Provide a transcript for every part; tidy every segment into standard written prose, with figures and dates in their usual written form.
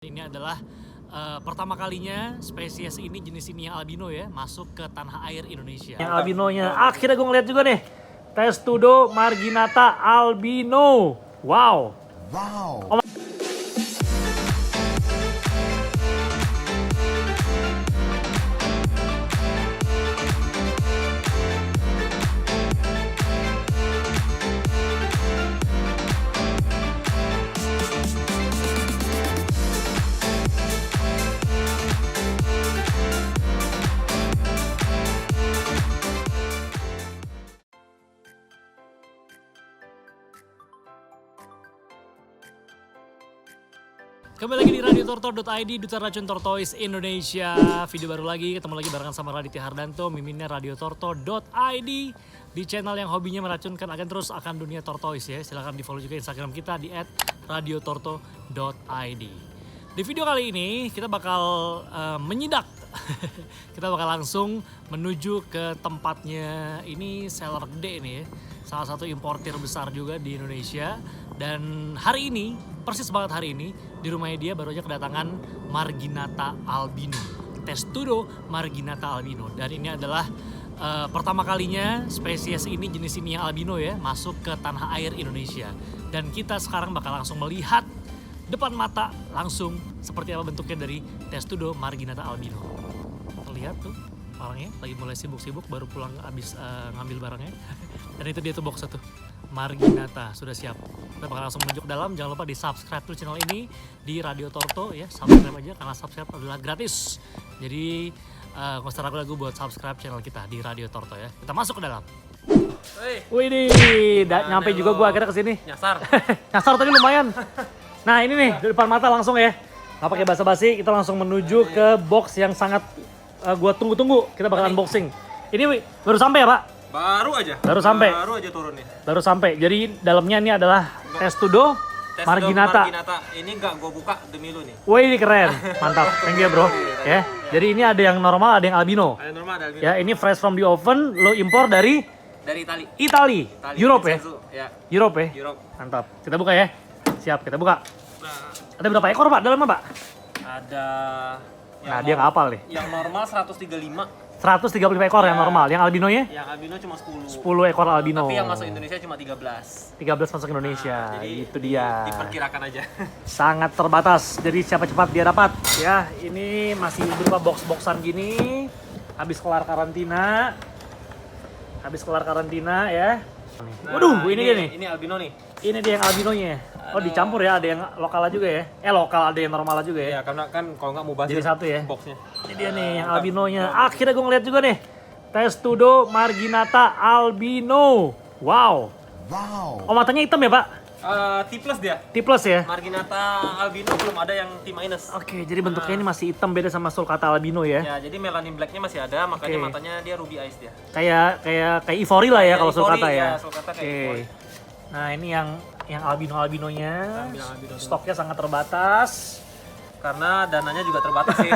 Ini adalah pertama kalinya spesies ini, jenis ini yang albino ya, masuk ke tanah air Indonesia. Yang albinonya, akhirnya gue ngeliat juga nih, Testudo marginata albino. Wow. Wow. Kembali lagi di radiotorto.id, Duta Racun Tortoise Indonesia. Video baru lagi, ketemu lagi barengan sama Raditya Hardanto, miminnya radiotorto.id. Di channel yang hobinya meracunkan akan dunia tortoise ya. Silahkan di follow juga Instagram kita di @radiotorto.id. Di video kali ini kita bakal menyidak. Kita bakal langsung menuju ke tempatnya, ini seller gede nih ya. Salah satu importir besar juga di Indonesia. Dan hari ini, persis banget hari ini, di rumahnya dia baru aja kedatangan marginata albino, Testudo marginata albino. Dan ini adalah pertama kalinya spesies ini, jenis ini yang albino ya, masuk ke tanah air Indonesia. Dan kita sekarang bakal langsung melihat depan mata langsung seperti apa bentuknya dari Testudo marginata albino. Terlihat tuh orangnya lagi mulai sibuk-sibuk, baru pulang abis ngambil barangnya. Dan itu dia tuh box satu, marginata sudah siap. Kita bakal langsung menuju ke dalam. Jangan lupa di subscribe tuh channel ini di Radio Torto ya, subscribe aja karena subscribe adalah gratis. Jadi nggak usah ragu-ragu buat subscribe channel kita di Radio Torto ya. Kita masuk ke dalam. Wih, nyampe juga gua akhirnya kesini. Nyasar. Nyasar tadi lumayan. Nah ini nih di depan mata langsung ya. Nggak pakai basa-basi, kita langsung menuju ke box yang sangat gua tunggu-tunggu. Kita bakalan unboxing. Ini baru sampai ya Pak? Baru aja turun nih. Baru sampai. Jadi dalamnya ini adalah Testudo marginata. Ini nggak gue buka demi lu nih. Wih ini keren, mantap. Thank you bro. Ya. Jadi ini ada yang normal, ada yang albino. Ada normal, ada albino. Ya ini fresh from the oven. Lo impor dari Itali. Europe ya. Europe ya. Mantap. Kita buka ya. Siap, kita buka. Ada berapa ekor Pak dalamnya Pak? Ada. Nah dia nggak hafal nih. Yang normal 135. 135 ekor yang normal, yang albinonya? Yang albino cuma 10. 10 ekor albino. Tapi yang masuk Indonesia cuma 13. 13 masuk Indonesia, jadi itu dia. Diperkirakan aja. Sangat terbatas, jadi siapa cepat dia dapat. Ya, ini masih berupa box-boxan gini. Habis kelar karantina ya. Waduh, ini dia nih. Ini albino nih. Ini dia yang albinonya. Oh dicampur ya, ada yang lokal juga ya. Lokal, ada yang normal juga ya. Ya, karena kan kalau nggak mau bahas jadi satu ya. Boxnya. Ini dia nih yang albinonya. Akhirnya gue ngeliat juga nih, Testudo marginata albino. Wow. Oh matanya hitam ya Pak? T+ dia. T+ ya? Marginata albino belum ada yang T-. Oke, jadi bentuknya ini masih hitam, beda sama sulcata albino ya? Ya, jadi melanin blacknya masih ada, makanya matanya dia ruby eyes dia. Kayak ivory lah ya kalau sulcata ya? Sulcata kayak ivory. Nah ini yang albinonya, stoknya sangat terbatas. Karena dananya juga terbatas sih.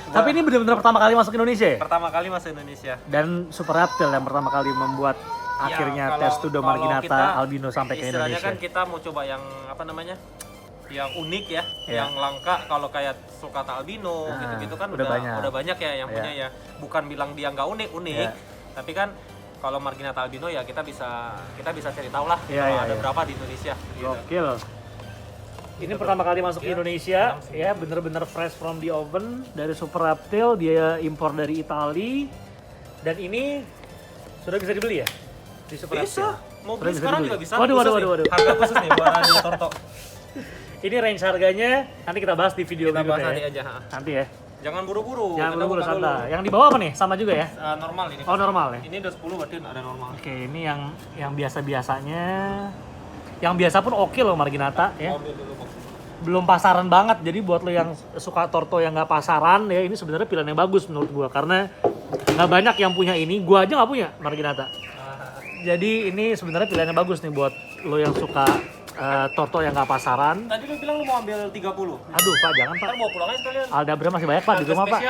Tapi ini benar-benar pertama kali masuk Indonesia ya? Pertama kali masuk Indonesia. Dan Super Reptile yang pertama kali membuat akhirnya Testudo marginata albino sampai ke Indonesia. Istilahnya kan kita mau coba yang apa namanya? Yang unik ya, yang langka. Kalau kayak sulcata albino gitu-gitu kan udah banyak ya yang punya ya. Bukan bilang dia nggak unik, tapi kan kalau marginata albino ya kita bisa cari tahu lah ada berapa di Indonesia. Gokil. Ini pertama kali masuk ke Indonesia ya, bener-bener fresh from the oven dari Super Reptile, dia impor dari Itali. Dan ini sudah bisa dibeli ya? Di Super Reptile. Mau beli sekarang juga bisa. Waduh. Harga khusus nih buat Radio Torto. Ini range harganya nanti kita bahas di video kita bahas nanti ya. aja. Nanti ya. Jangan buru-buru. Santai. Yang di bawah apa nih? Sama juga ya? Normal ini. Oh normal ya? Ini udah 10 berarti ada normal. Oke, ini yang biasa-biasanya. Yang biasa pun oke loh marginata ya. Belum pasaran banget, jadi buat lo yang suka torto yang nggak pasaran ya, ini sebenarnya pilihan yang bagus menurut gua, karena nggak banyak yang punya ini. Gua aja nggak punya marginata. Jadi ini sebenarnya pilihan yang bagus nih buat lo yang suka torto yang nggak pasaran. Tadi lu bilang lu mau ambil 30. Aduh Pak, jangan Pak. Ntar bawa pulang aja sekalian. Aldabra masih banyak Pak di rumah Pak.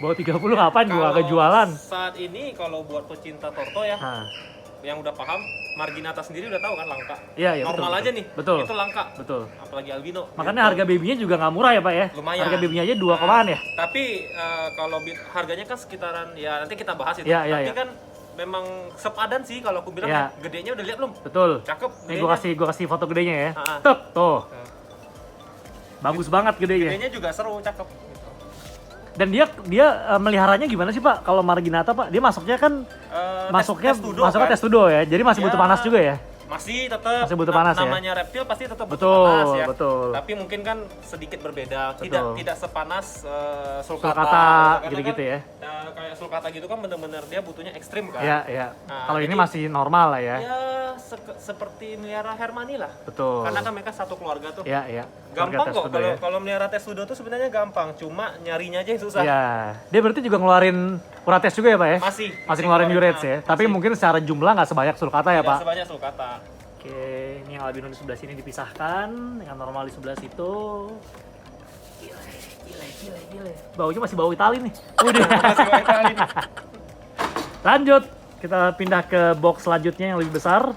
Bawa 30 ngapain? Gua agak jualan. Saat ini kalau buat pecinta torto ya, yang udah paham, Marginata sendiri udah tahu kan langka. Iya, Normal betul, aja nih. Betul. Itu langka. Betul. Apalagi albino. Makanya harga babynya juga nggak murah ya Pak ya? Lumayan. Harga babynya aja 2 komaan ya? Tapi kalau harganya kan sekitaran, ya nanti kita bahas itu. Iya, iya, Tapi iya. kan memang sepadan sih kalau aku bilang Iya. ya. Gedenya udah lihat belum? Betul. Cakep. Nih gua kasih foto gedenya ya. Ah. Tuh. Bagus banget gedenya. Gedenya juga seru, cakep. Gitu. Dan dia meliharanya gimana sih Pak? Kalau Marginata Pak, dia masuknya kan masuknya kan? tes tudo ya. Jadi masih Ya. butuh panas juga ya. Masih tetap Masih butuh panas ya? namanya reptil pasti tetap butuh Betul, panas ya. betul. Tapi mungkin kan sedikit berbeda, Betul. tidak sepanas Sulcata sulcata. Karena gitu-gitu kan, ya. Kayak sulcata gitu kan bener-bener dia butuhnya ekstrim kan. Iya, iya. Nah, Kalau ini jadi- masih normal lah ya. Ya seperti melihara Hermani lah. Betul. Karena kan mereka satu keluarga tuh. Iya, iya. Gampang Keluarga kok testudo ya. kalau melihara testudo tuh sebenarnya gampang, cuma nyarinya aja yang susah. Iya. Dia berarti juga ngeluarin urates juga ya Pak ya? Masih ngeluarin urates ya. masih. Tapi mungkin secara jumlah nggak sebanyak sulcata ya Tidak Pak? sebanyak sulcata. Oke, ini yang albino di sebelah sini dipisahkan, yang normal di sebelah situ. Gile. Baunya masih bau Itali nih. Udah. Masih banyak kali nih. Lanjut, kita pindah ke box selanjutnya yang lebih besar.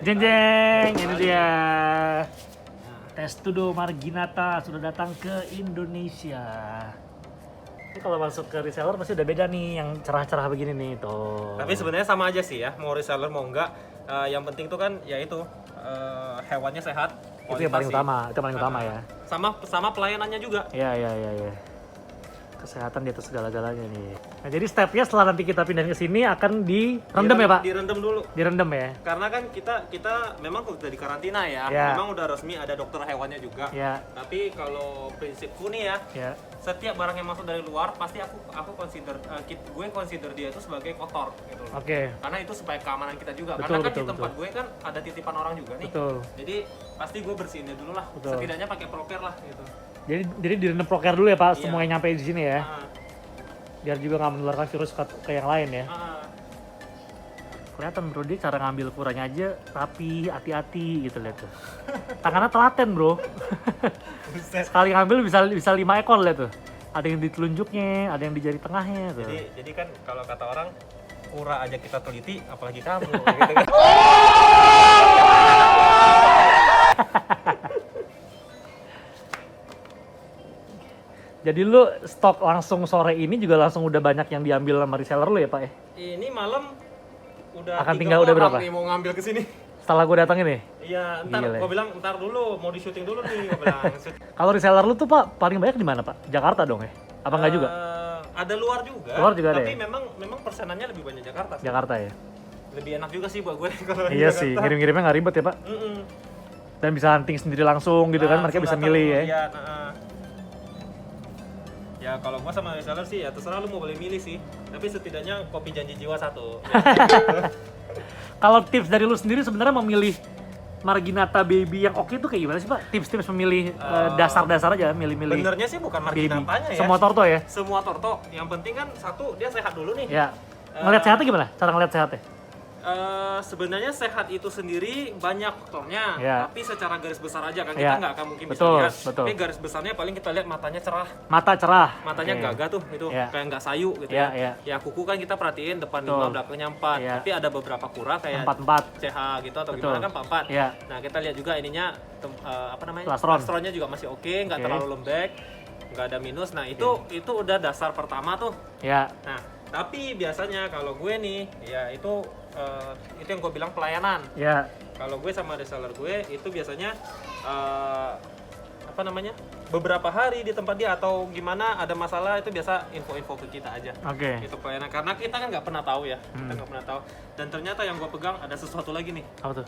Jeng jeng, ini dia. Testudo Marginata sudah datang ke Indonesia. Ini kalau masuk ke reseller pasti udah beda nih, yang cerah-cerah begini nih tuh. Tapi sebenarnya sama aja sih ya, mau reseller mau enggak. Yang penting tuh kan ya itu hewannya sehat. Itu yang paling kualitas sih. utama, itu yang paling utama ya. Sama pelayanannya juga. Iya. Kesehatan di atas segala-galanya nih. Nah, jadi stepnya setelah nanti kita pindahin ke sini akan direndam ya Pak? Direndam dulu. Direndam ya? Karena kan kita memang udah di karantina ya. Ya. Memang udah resmi ada dokter hewannya juga. Ya. Tapi kalau prinsipku nih ya, Ya. setiap barang yang masuk dari luar pasti aku gue consider dia itu sebagai kotor gitu loh. Oke. Karena itu supaya keamanan kita juga. Betul, Karena kan betul, di tempat gue kan ada titipan orang juga nih. Betul. Jadi pasti gue bersihin dia dulu lah. Betul. Setidaknya pakai proker lah gitu. Jadi direndam proker dulu ya Pak, Iya. semua yang nyampe di sini ya. Ah, Biar juga nggak menularkan virus ke yang lain ya. ah. Kelihatan bro, dia cara ngambil kurangnya aja rapi, hati-hati gitu lihat tuh. Tangannya telaten bro. Buset. Sekali ngambil bisa 5 ekor lihat tuh. Ada yang di telunjuknya, ada yang di jari tengahnya tuh. Jadi kan kalau kata orang kura aja kita teliti, apalagi kamu gitu kan. Jadi lu stok langsung sore ini juga langsung udah banyak yang diambil sama reseller lu ya Pak ya? Ini malam udah Akan 3 tinggal udah orang berapa? nih mau ngambil ke sini. Setelah gue datang ini. Iya, ntar Gila. gua bilang ntar dulu mau di syuting dulu nih gua bilang. Kalau reseller lu tuh Pak paling banyak di mana Pak? Jakarta dong ya? Apa enggak juga? Ada luar juga. Luar juga ada tapi ya? memang persenannya lebih banyak Jakarta sih. Jakarta ya? Lebih enak juga sih buat gue kalau di Iya Jakarta. sih, ngirim-ngirimnya nggak ribet ya Pak? Mm-mm. Dan bisa hunting sendiri langsung gitu kan, mereka bisa Langsung milih ya? datang, iya, nah. Ya kalau gua sama reseller sih ya terserah lu mau boleh milih sih. Tapi setidaknya kopi janji jiwa satu. Kalau tips dari lu sendiri sebenarnya memilih Marginata baby yang oke itu kayak gimana sih Pak? Tips-tips memilih dasar-dasar aja, milih-milih Benernya sih bukan baby. marginatanya ya. Semua torto ya? Semua torto. Yang penting kan satu dia sehat dulu nih. Ya. Ngeliat sehatnya gimana? Cara ngeliat sehatnya? Sebenarnya sehat itu sendiri banyak faktornya, Ya. tapi secara garis besar aja kan Ya. kita nggak akan mungkin Betul, bisa lihat. betul. Tapi garis besarnya paling kita lihat matanya cerah, Mata cerah. matanya Oke. gagah tuh itu Ya. kayak nggak sayu gitu Ya, ya. ya. Ya kuku kan kita perhatiin depan Betul. 5 belakangnya 4, Ya. tapi ada beberapa kura kayak 4-4. CH gitu atau Betul. gimana kan 4. Ya. Nah kita lihat juga ininya apa namanya Plastron. plastronnya juga masih oke, nggak Oke. terlalu lembek, nggak ada minus. Nah itu udah dasar pertama tuh. Ya. Nah, tapi biasanya kalau gue nih, ya itu yang gue bilang pelayanan. Ya. Kalau gue sama reseller gue itu biasanya apa namanya beberapa hari di tempat dia atau gimana ada masalah itu biasa info-info ke kita aja. Oke. Itu pelayanan karena kita kan nggak pernah tahu ya, kita nggak pernah tahu. Dan ternyata yang gue pegang ada sesuatu lagi nih. Apa tuh?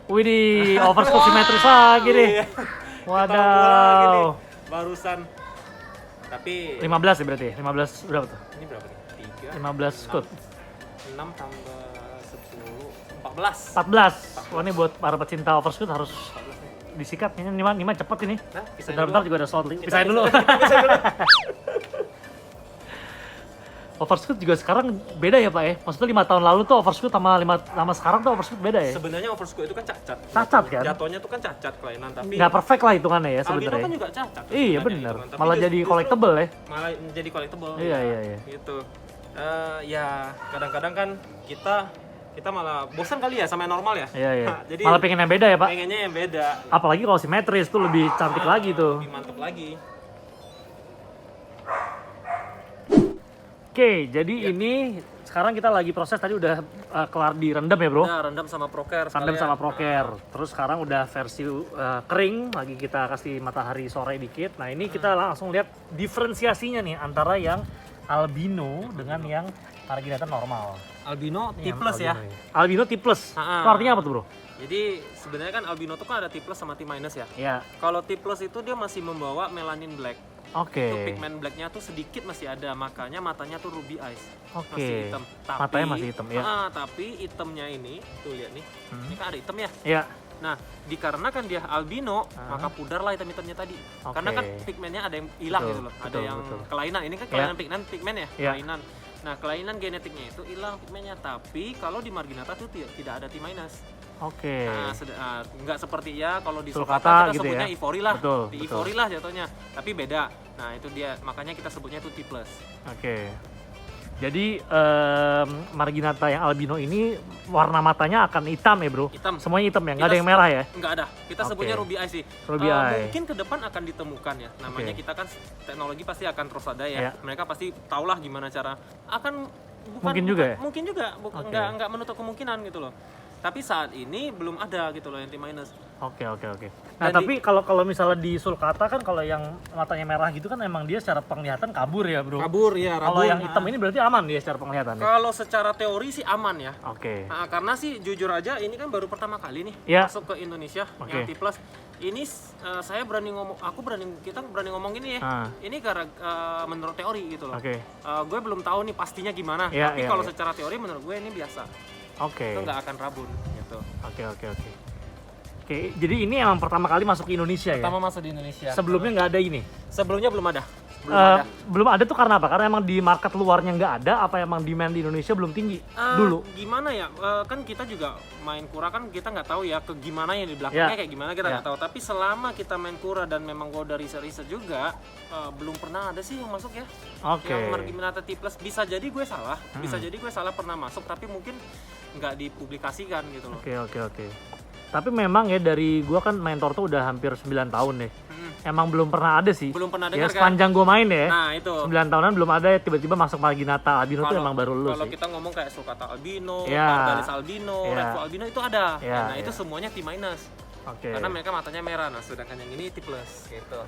Widih, overscope simetris lagi nih. Iya. Ketemu lagi nih, Wadaw. barusan. Tapi 15 ya berarti? 15 berapa tuh? ini berapa nih? 3, 15 scoop. 6 tambah 10, 14. 14. Wah ini buat para pecinta overscope harus disikat. Ini Nima cepet ini. Nah, pisahin Bentar-bentar dulu. juga ada slot. Pisahin dulu. Pisahin dulu. Overscope juga sekarang beda ya Pak ya? Maksudnya 5 tahun lalu tuh overscope sama sekarang tuh overscope beda ya? Sebenarnya overscope itu kan cacat. Cacat kan? Jatuhnya tuh kan cacat kelainan, tapi Nggak perfect lah hitungannya ya albino sebenarnya. kan juga cacat. Iya sebenarnya benar. hitungan. Tapi Malah jadi collectible ya? Malah jadi collectible. Iya, iya, iya. Gitu. Ya kadang-kadang kan kita malah bosan kali ya sama yang normal ya. Iya, iya. Jadi Malah pengen yang beda ya, Pak? pengennya yang beda. Apalagi kalau simetris tuh lebih cantik lagi tuh. Lebih mantep lagi. Oke, jadi ini sekarang kita lagi proses, tadi udah kelar direndam ya, Bro? Nah, rendam sama proker Rendam sekalian. sama proker. Terus sekarang udah versi kering, lagi kita kasih matahari sore dikit. Nah, ini kita langsung lihat diferensiasinya nih antara yang albino dengan yang marginata normal. Albino Ini T yang plus ya. albino ini. Albino T plus. Ah, Itu artinya apa tuh, Bro? Jadi sebenarnya kan albino tuh kan ada T plus sama T minus ya. Ya, Kalau T plus itu dia masih membawa melanin black. oke. Itu pigment blacknya tuh sedikit masih ada, makanya matanya tuh ruby eyes. Oke. Masih hitam. Matanya masih hitam, ya. Tapi hitamnya ini, tuh lihat nih. Ini kan ada hitam ya. Ya, Nah, dikarenakan dia albino, maka pudar lah hitam-hitamnya tadi. Oke. Karena kan pigmennya ada yang hilang Betul, gitu loh. Ada betul, yang betul. kelainan. Ini kan Ya. kelainan pigmen ya, Ya. kelainan. Nah, kelainan genetiknya itu hilang pigmennya. Tapi kalau di marginata tuh tidak ada T minus. oke. Nah, nggak seperti ya kalau di Sulcata sulcata kita gitu sebutnya ya. ivory lah. Betul, Di betul. ivory lah jatuhnya. Tapi beda. Nah, itu dia. Makanya kita sebutnya itu T plus. Oke. Jadi marginata yang albino ini warna matanya akan hitam ya, Bro? Hitam. Semuanya hitam ya, nggak Kita ada yang merah ya? Nggak ada. Kita Oke. sebutnya ruby eye sih. Ruby eye. Mungkin ke depan akan ditemukan ya. Namanya Oke. kita kan teknologi pasti akan terus ada ya. Iya. Mereka pasti tahulah gimana cara. Mungkin juga ya? Mungkin juga. Oke. Nggak menutup kemungkinan gitu loh. Tapi saat ini belum ada gitu loh yang T minus. Oke. Nah, Dan tapi kalau misalnya di sulcata kan kalau yang matanya merah gitu kan emang dia secara penglihatan kabur ya, Bro? Kabur ya. Kalau yang hitam ini berarti aman dia secara penglihatan ya? Kalau secara teori sih aman ya. Oke. Nah, karena sih jujur aja ini kan baru pertama kali nih Ya. masuk ke Indonesia Oke. yang T plus. Ini saya berani ngomong, kita berani ngomong ini ya. Ah. Ini menurut teori gitu loh. Oke. Gue belum tahu nih pastinya gimana. Ya, tapi ya, kalau ya. secara teori menurut gue ini biasa. Oke. Itu nggak akan rabun gitu. Oke. Oke, jadi ini emang pertama kali masuk ke Indonesia ya? Pertama masuk di Indonesia. Sebelumnya nggak ada ini? Sebelumnya belum ada. Belum ada tuh karena apa? Karena emang di market luarnya nggak ada, apa emang demand di Indonesia belum tinggi dulu? Gimana ya? Kan kita juga main kura kan kita nggak tahu ya ke gimana yang di belakangnya Ya. kayak gimana kita nggak tahu. Tapi selama kita main kura dan memang gue dari riset juga belum pernah ada sih yang masuk ya. Oke. Yang marginata T plus bisa jadi gue salah, bisa jadi gue salah pernah masuk tapi mungkin nggak dipublikasikan gitu loh. Oke. Tapi memang ya dari gua kan main Torto udah hampir 9 tahun deh. Emang belum pernah ada sih. Belum pernah Ya dengar kan? sepanjang gua main ya. Nah itu. 9 tahunan belum ada ya tiba-tiba masuk marginata albino tuh emang baru lu Kalau sih. kita ngomong kayak sulcata albino, Ya. pardalis albino, Ya. redfoo albino itu ada. Ya, Nah ya. itu semuanya T minus. Oke. Karena mereka matanya merah. Nah sedangkan yang ini T plus gitu.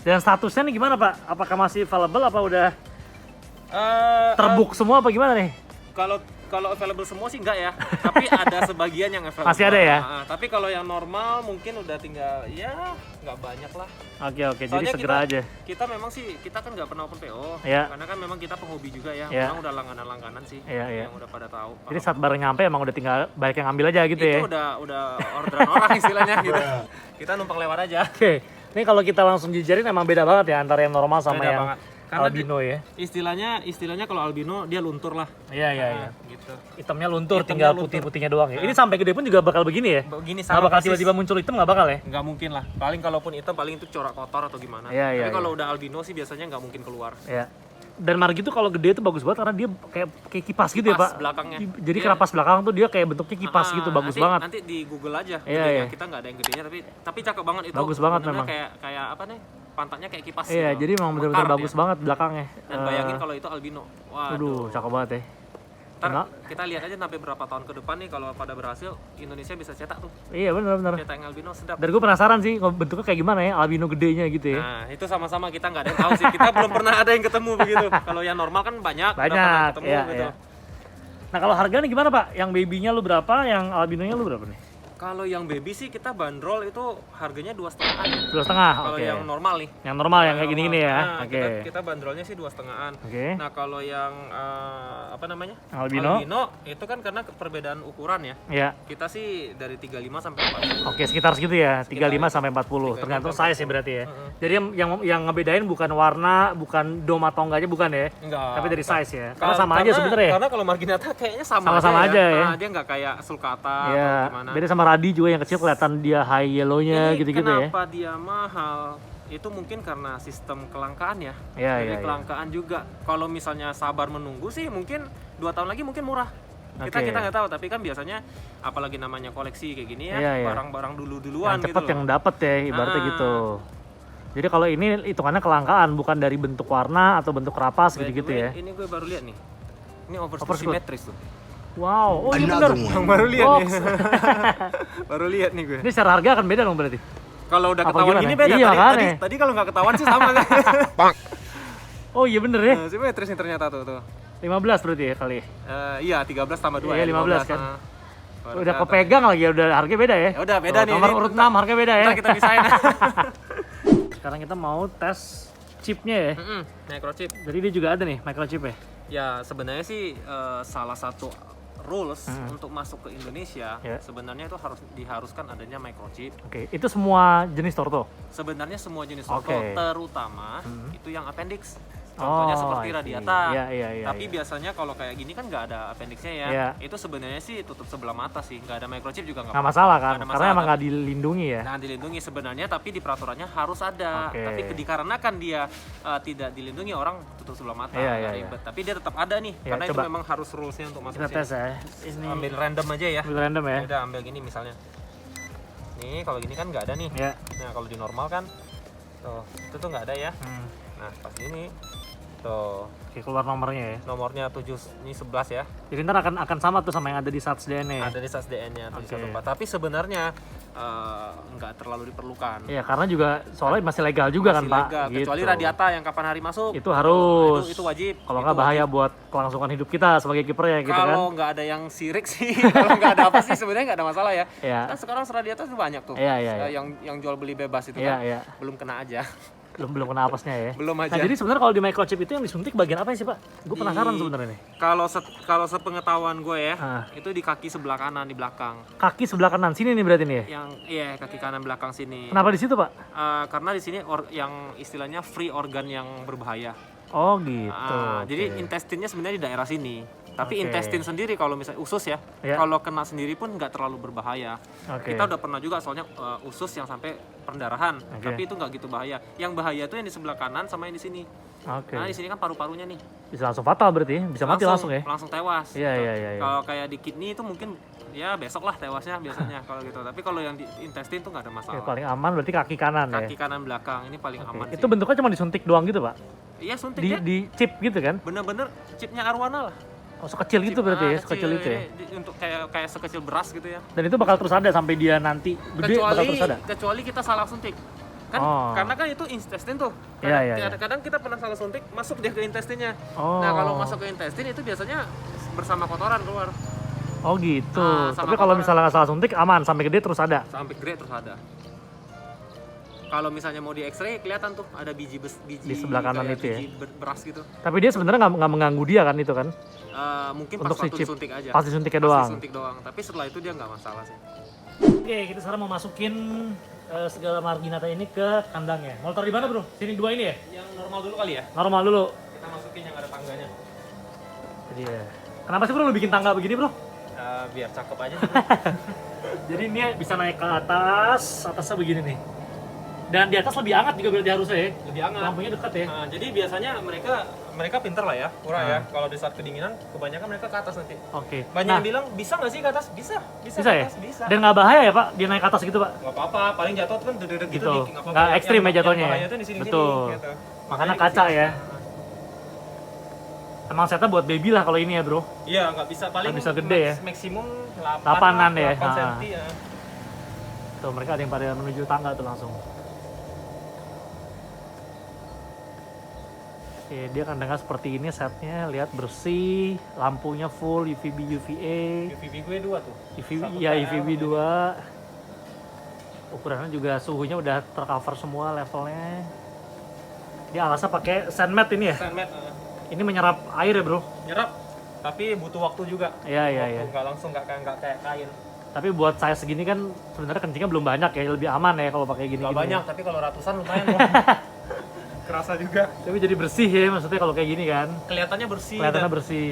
Dan statusnya nih gimana, Pak? Apakah masih available apa udah Eh, terbuk semua apa gimana nih? Kalau available semua sih enggak ya, tapi ada sebagian yang available. Masih ada ya? Tapi kalau yang normal mungkin udah tinggal ya nggak banyak lah. Oke, jadi Soalnya segera aja. Kita memang sih kita kan nggak pernah open PO, Ya. karena kan memang kita penghobi juga ya. Ya. Orang udah langganan sih, Iya. yang udah pada tahu. Jadi saat barang nyampe emang udah tinggal banyak yang ngambil aja gitu ya. Itu udah orderan orang istilahnya gitu. Kita numpang lewat aja. Oke. Ini kalau kita langsung jajarin emang beda banget ya antara yang normal sama Beda yang banget. Karena albino ya. Istilahnya kalau albino dia luntur lah. Iya. Gitu. Hitamnya luntur, Hitamnya tinggal luntur. putih-putihnya doang ya. Ini sampai gede pun juga bakal begini ya? Begini Nggak sama bakal persis. tiba-tiba muncul hitam nggak bakal ya? Nggak mungkin lah. Paling kalaupun hitam paling itu corak kotor atau gimana. Iya, Tapi kalau udah albino sih biasanya nggak mungkin keluar. Ya. Dan margi tuh kalau gede tuh bagus banget karena dia kayak kipas gitu ya, Kipas Pak. belakangnya. Jadi Iya. kerapas belakang tuh dia kayak bentuknya kipas gitu, bagus banget. Nanti di Google aja. Iya, gedenya. iya. Kita nggak ada yang gedenya tapi cakep banget itu. Bagus banget Benernya memang. Kayak apa nih? Pantatnya kayak kipas. Iya, gitu. jadi memang benar-benar Mekar bagus dia. banget belakangnya. Dan bayangin kalau itu albino. Waduh, cakep banget ya. Ntar Enggak. kita lihat aja sampai berapa tahun ke depan nih kalau pada berhasil Indonesia bisa cetak tuh. Iya, benar-benar. Cetak yang albino sedap. Dan gue penasaran sih bentuknya kayak gimana ya albino gedenya gitu ya. Nah, itu sama-sama kita nggak ada yang tahu sih. Kita belum pernah ada yang ketemu begitu. Kalau yang normal kan banyak, udah pernah ketemu iya, gitu. iya. Nah kalau harganya gimana, Pak? Yang babynya lu berapa, yang albinonya lu berapa nih? Kalau yang baby sih kita bandrol itu harganya 2,5-an. 2,5, Kalau oke. yang normal nih. Yang normal yang kayak gini-gini ya. Nah, Oke. kita bandrolnya sih 2,5-an. Oke. Nah, kalau yang apa namanya? Albino? itu kan karena perbedaan ukuran ya. Ya. Kita sih dari 35 sampai 40. Oke, sekitar segitu ya, 35 sampai 40. Tergantung size ya berarti ya. Jadi yang ngebedain bukan warna, bukan dom atau enggaknya bukan ya. Enggak. Tapi dari bukan. size ya. Karena sama aja sebenarnya ya. Karena kalau marginata kayaknya sama Sama-sama aja ya. Nah, dia nggak kayak sulcata Ya, atau gimana. beda sama radi juga yang kecil kelihatan dia high yellow-nya Ini gitu-gitu ya. kenapa dia mahal? itu mungkin karena sistem kelangkaan ya. Iya, Jadi iya, kelangkaan juga. Kalau misalnya sabar menunggu sih mungkin 2 tahun lagi mungkin murah. Kita nggak tahu, tapi kan biasanya apalagi namanya koleksi kayak gini ya, Iya, iya. barang-barang duluan Yang gitu cepet loh. yang dapat ya, ibaratnya gitu. Jadi kalau ini hitungannya kelangkaan, bukan dari bentuk warna atau bentuk kerapas By the gitu-gitu way, ya. Ini gue baru lihat nih. Ini overshoot Overshoot. simetris tuh. Wow, oh iya bener. Baru lihat nih. Box. Baru lihat nih gue. Ini secara harga akan beda dong berarti. Kalau udah Apa ketahuan gimana? gini beda. Iya, tadi, makanya. tadi kalau nggak ketahuan sih sama kan. Oh iya bener ya. Nah, simetris nih ternyata tuh. 15 berarti ya kali. Iya, 13 tambah 2 Iya, ya. 15 kan. Baru Udah kelihatan. kepegang lagi ya, udah harga beda ya. Ya udah beda Tuh, nih. Nomor ini urut 6 harga beda ya. Ntar kita pisahin. Sekarang kita mau tes chipnya ya. Microchip. Jadi dia juga ada nih microchip ya. Ya sebenarnya sih salah satu rules untuk masuk ke Indonesia sebenarnya itu diharuskan adanya microchip. Oke, itu semua jenis Torto. Sebenarnya semua jenis Torto, Oke. terutama itu yang appendix. Contohnya seperti I see. radiata. Iya, Tapi biasanya kalau kayak gini kan nggak ada appendixnya ya. Iya. Itu sebenarnya sih tutup sebelah mata sih, nggak ada microchip juga nggak masalah kan, nggak ada karena masalah, emang nggak dilindungi ya. Nah, dilindungi sebenarnya, tapi di peraturannya harus ada. Oke. Tapi dikarenakan dia tidak dilindungi, orang tutup sebelah mata, Iya, nggak iya, ribet. Tapi dia tetap ada nih, Iya, karena coba. itu memang harus rulesnya untuk masuk Kita sini. tes ya. Ini Ambil random aja ya. ambil random ya. Udah ambil gini misalnya. Nih kalau gini kan nggak ada nih. Ya. Nah kalau di normal kan, tuh itu tuh nggak ada ya. Nah pas gini, tuh Oke, keluar nomornya ya. nomornya 7 ini 11 ya. Jadi ntar akan sama tuh sama yang ada di SATSDN ya. Ada di SDN-nya 714. Oke. Tapi sebenarnya nggak terlalu diperlukan. Iya, karena juga soalnya masih legal juga Masih kan Pak. legal, Gitu. kecuali radiata yang kapan hari masuk. Itu harus. Itu wajib. Kalau Itu nggak bahaya wajib. buat kelangsungan hidup kita sebagai kipernya gitu kan. Kalau nggak ada yang sirik sih, kalau nggak ada apa sih sebenarnya nggak ada masalah ya. Iya. Kan sekarang radiata tuh banyak tuh. Iya, iya, iya. Yang jual beli bebas itu Iya, kan. iya. Belum kena aja. Belum kena apesnya ya. Belum aja. Nah, jadi sebenarnya kalau di microchip itu yang disuntik bagian apa sih Pak? Gue penasaran sebenarnya nih. Kalau sepengetahuan gue ya, Ah. itu di kaki sebelah kanan di belakang. Kaki sebelah kanan sini nih berarti nih ya. Yang kaki kanan belakang sini. Kenapa di situ Pak? Karena di sini yang istilahnya free organ yang berbahaya. Oh gitu. Jadi Oke. intestinnya sebenarnya di daerah sini. Tapi Oke. intestin sendiri kalau misalnya usus ya, Ya. kalau kena sendiri pun nggak terlalu berbahaya. Oke. Kita udah pernah juga soalnya usus yang sampai pendarahan, Oke. tapi itu nggak gitu bahaya. Yang bahaya itu yang di sebelah kanan sama yang di sini. Oke. Nah di sini kan paru-parunya nih. Bisa langsung fatal berarti, bisa mati langsung ya. Langsung tewas. Iya, gitu. iya, iya, iya. Kalau kayak di kidney itu mungkin ya besok lah tewasnya biasanya kalau gitu. Tapi kalau yang di intestin tuh nggak ada Oke, masalah. paling aman berarti kaki kanan Kaki ya. kanan belakang ini paling aman Itu sih. bentuknya cuma disuntik doang gitu Pak? Iya suntik Di, ya. di chip gitu kan? Bener-bener chipnya arwana lah. Oh sekecil gitu berarti ya, sekecil itu ya. Untuk kayak sekecil beras gitu ya. Dan itu bakal terus ada sampai dia nanti gede bakal terus ada? Kecuali kita salah suntik. Kan Oh. karena kan itu intestin tuh. Iya, iya, iya. Kadang kita pernah salah suntik, masuk dia ke intestinnya. Oh. Nah, kalau masuk ke intestin itu biasanya bersama kotoran keluar. Oh gitu. Sama Tapi kalau kotoran. misalnya nggak salah suntik aman sampai gede terus ada. Sampai gede terus ada. Kalau misalnya mau di X-ray kelihatan tuh ada biji Di sebelah kanan kayak itu ya? biji beras gitu. Tapi dia sebenarnya nggak mengganggu dia kan itu kan? Mungkin Untuk pas si waktu chip. disuntik aja. Pas disuntiknya Pas doang. disuntik doang. Tapi setelah itu dia nggak masalah sih. Oke, kita sekarang mau masukin segala marginata ini ke kandangnya. Mau taruh di mana bro? Sini dua ini ya? Yang normal dulu kali ya. Normal dulu. Kita masukin yang ada tangganya. Jadi ya. Kenapa sih bro lu bikin tangga begini bro? Biar cakep aja. Jadi ini bisa naik ke atas, atasnya begini nih. Dan di atas lebih hangat juga berarti harusnya ya. Lebih hangat. Lampunya dekat ya. Nah, jadi biasanya mereka pinter lah ya, pura ya. Kalau di saat kedinginan, kebanyakan mereka ke atas nanti. Oke. Banyak yang bilang bisa nggak sih ke atas? Bisa bisa ke ya? atas, bisa. Dan nggak bahaya ya pak? Dia naik ke atas gitu pak? Nggak apa-apa, paling jatuh tuh kan dedek gitu, Gitu. nggak apa-apa. Nggak ekstrim ya jatuhnya Yang ya? bahaya tuh di sini-sini. Betul. Gitu. Makanya kaca ya. Emang setnya buat baby lah kalau ini ya bro. Iya, nggak bisa paling. Nggak bisa gede ya? Maksimum 8 8-an ya? 8 cm ya. Tuh mereka ada yang pada menuju tangga tuh langsung. Oke, dia kandangnya seperti ini setnya, lihat bersih, lampunya full, UVB, UVA, UVB gue 2 tuh. UVB, ya UVB 2. Ukurannya juga suhunya udah tercover semua levelnya. Dia alasnya pakai sandmat ini ya. Sandmat, Ini menyerap air ya bro. nyerap, tapi butuh waktu juga. Iya iya iya. Nggak langsung nggak kayak kain. Tapi buat saya segini kan sebenarnya kencingnya belum banyak ya, lebih aman ya kalau pakai gini. Nggak banyak, tapi kalau ratusan lumayan loh. Kerasa juga. Tapi jadi bersih ya maksudnya kalau kayak gini kan. Kelihatannya bersih. Kelihatannya dan, bersih.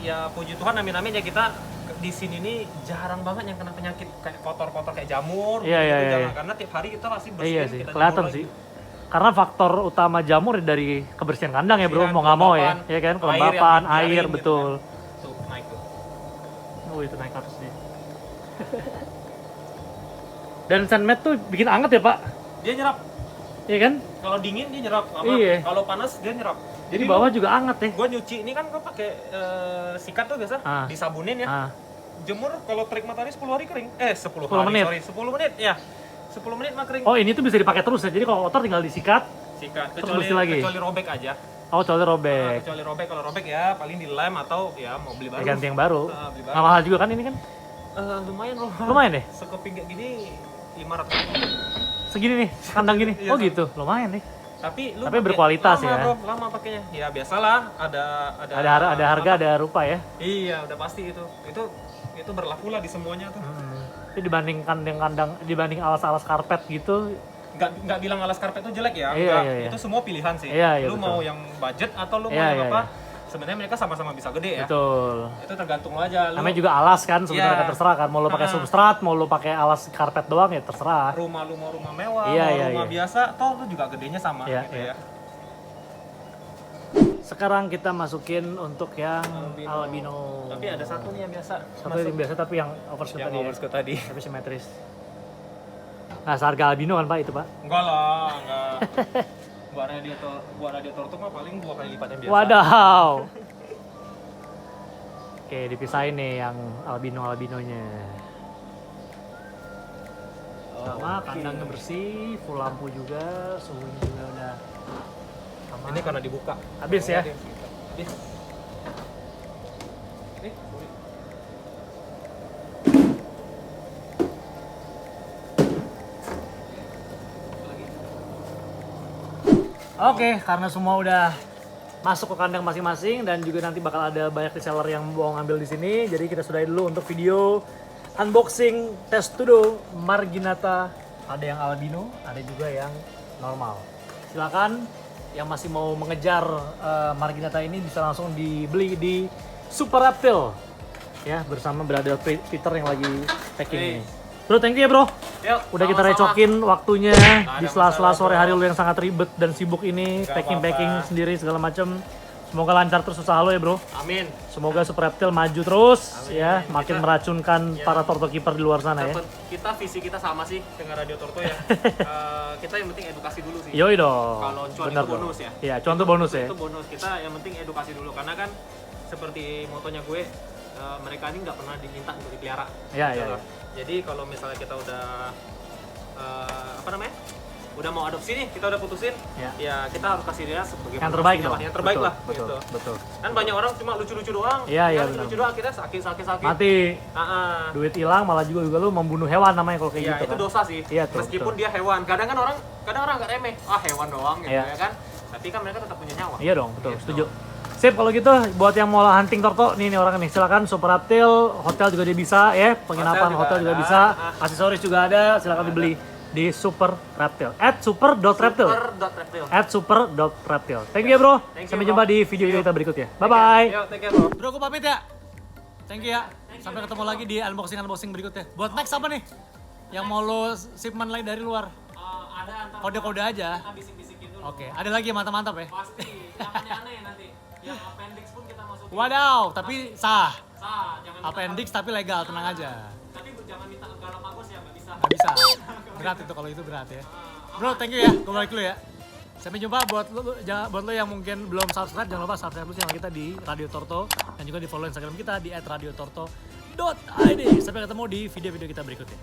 Ya puji Tuhan, amin-amin ya, kita di sini nih jarang banget yang kena penyakit kayak kotor-kotor kayak jamur. Iya, iya, gitu, iya. Karena tiap hari kita pasti bersihin. Iya sih, kita kelihatan jemur sih. lagi. Karena faktor utama jamur dari kebersihan kandang ya bro, Iya, mau nggak mau ya, kelembapan, ya kan, air kelembapan, yang air, dibiarin betul. gitu kan. Tuh, naik tuh. Oh itu naik ke atas dia. Dan sandmat tuh bikin anget ya pak, Dia nyerap. iya kan? Kalau dingin dia nyerap, Iya. kalau panas dia nyerap. Jadi bawah juga anget ya. Gue nyuci ini kan gue pakai sikat tuh biasa, disabunin ya. Jemur kalau terik matahari 10 hari kering. 10 hari, menit. sorry, 10 menit ya. 10 menit mah kering. Oh ini tuh bisa dipakai terus ya, jadi kalau kotor tinggal disikat. Sikat, terus bersih lagi. kecuali robek aja. Oh kecuali robek. Kecuali robek, kalau robek ya paling dilem atau ya mau beli baru. Ganti yang baru. Beli baru. Nggak mahal juga kan ini kan? Lumayan loh. Lumayan deh. Sekeping kayak gini 500. Segini nih, kandang gini. Iya, Oh gitu, lumayan nih. Tapi Tapi berkualitas lama, ya. Bro, lama pakainya. Ya biasalah, Ada harga, ada rupa ya. Iya, udah pasti itu. Itu berlaku lah di semuanya tuh. Tapi dibanding kandang-kandang, dibanding alas-alas karpet gitu, Nggak bilang alas karpet itu jelek ya. Iya, Nggak, iya. itu semua pilihan sih. Iya, Lu betul. mau yang budget atau lu mau Iya, yang iya, apa? Sebenarnya mereka sama-sama bisa gede ya. betul. Itu tergantung lo aja. Lu Namanya juga alas kan, sebenarnya Iya. kan terserah kan. Mau lo pakai substrat, mau lo pakai alas karpet doang ya terserah. rumah lu mau rumah mewah, Iya, mau iya, rumah iya. biasa, toh lu juga gedenya sama Iya, gitu iya. ya. Sekarang kita masukin untuk yang albino. Tapi ada satu nih yang biasa. Satu yang biasa tapi yang overscoot Yang tadi. overscoot tadi. Tapi simetris. Nah, seharga albino kan Pak itu Pak? Enggak lah, enggak. buat radiator tuh mah paling 2 kali lipat yang biasa. Wadaw. Oke, dipisahin nih yang albino-albinonya. Sama kandangnya bersih, full lampu juga, suhunya juga udah aman. Ini karena dibuka. Habis ya? Habis. Nih, boleh. Oke, karena semua udah masuk ke kandang masing-masing dan juga nanti bakal ada banyak reseller yang mau ngambil di sini. Jadi kita sudahi dulu untuk video unboxing Testudo Marginata. Ada yang albino, ada juga yang normal. Silakan yang masih mau mengejar Marginata ini bisa langsung dibeli di Super Reptile ya bersama brother Peter yang lagi packing ini. Bro, thank you ya bro. Yuk, Udah kita sama-sama. recokin waktunya di ada sela-sela masalah, sore bro. hari lu yang sangat ribet dan sibuk ini, Gak packing-packing apa-apa. sendiri segala macam. Semoga lancar terus usaha lo ya bro. Amin. Semoga Super Reptile maju terus Amin. ya, makin Kita- meracunkan para torto keeper di luar sana ya. Kita visi kita sama sih dengan Radio Torto ya. Kita yang penting edukasi dulu sih. Yoi dong. Kalau cuan Bener itu dong. bonus ya. Iya, cuan itu bonus ya. Itu bonus. Kita yang penting edukasi dulu karena kan seperti motonya gue, mereka ini nggak pernah diminta untuk dipelihara. Iya, Gitu iya, loh. Jadi kalau misalnya kita udah apa namanya? Udah mau adopsi nih, kita udah putusin, Iya. ya kita harus kasih dia sebagai Yang terbaik manusia dong. lah, yang terbaik Betul, lah betul, gitu. betul. Kan banyak orang cuma lucu-lucu doang. Iya, iya, kan benar. lucu doang kita sakit. Mati. Ah, Duit hilang malah juga lu membunuh hewan namanya kalau kayak Iya, gitu itu kan. dosa sih. Iya, tuh, Meskipun betul. dia hewan. Kadang orang nggak remeh. Ah, hewan doang gitu Iya. ya kan. Tapi kan mereka tetap punya nyawa. Iya dong, betul. Gitu. Setuju. Sip, kalau gitu buat yang mau hunting torto nih orang nih silakan Super Reptile, hotel juga dia bisa ya, penginapan hotel juga ada. bisa, aksesoris juga ada, silakan dibeli di Super Reptile. @super.reptile. Super.reptile. @super.reptile. Thank you ya bro. Thank you, Sampai bro. jumpa di video kita berikutnya. Bye bye. Yo, take care, bro. Bro, aku pamit ya. Thank you ya. Sampai ketemu lagi di unboxing berikutnya. Buat next apa nih? Yang mau lo shipment lagi dari luar? Ada antar Kode-kode aja. kita bisik-bisikin dulu. Oke, ada lagi yang mantap-mantap ya? Pasti, yang aneh-aneh nanti. Yang appendix pun kita masukin. Wadaw, tapi sah. Jangan Appendix tapi legal, tenang aja. tapi jangan minta Galapagos ya, nggak bisa. Nggak bisa. Berat itu kalau itu berat ya. Bro, thank you ya. Gue balik dulu ya. Sampai jumpa buat lo yang mungkin belum subscribe, jangan lupa subscribe dulu channel kita di Radio Torto dan juga di follow Instagram kita di @radiotorto.id. Sampai ketemu di video-video kita berikutnya.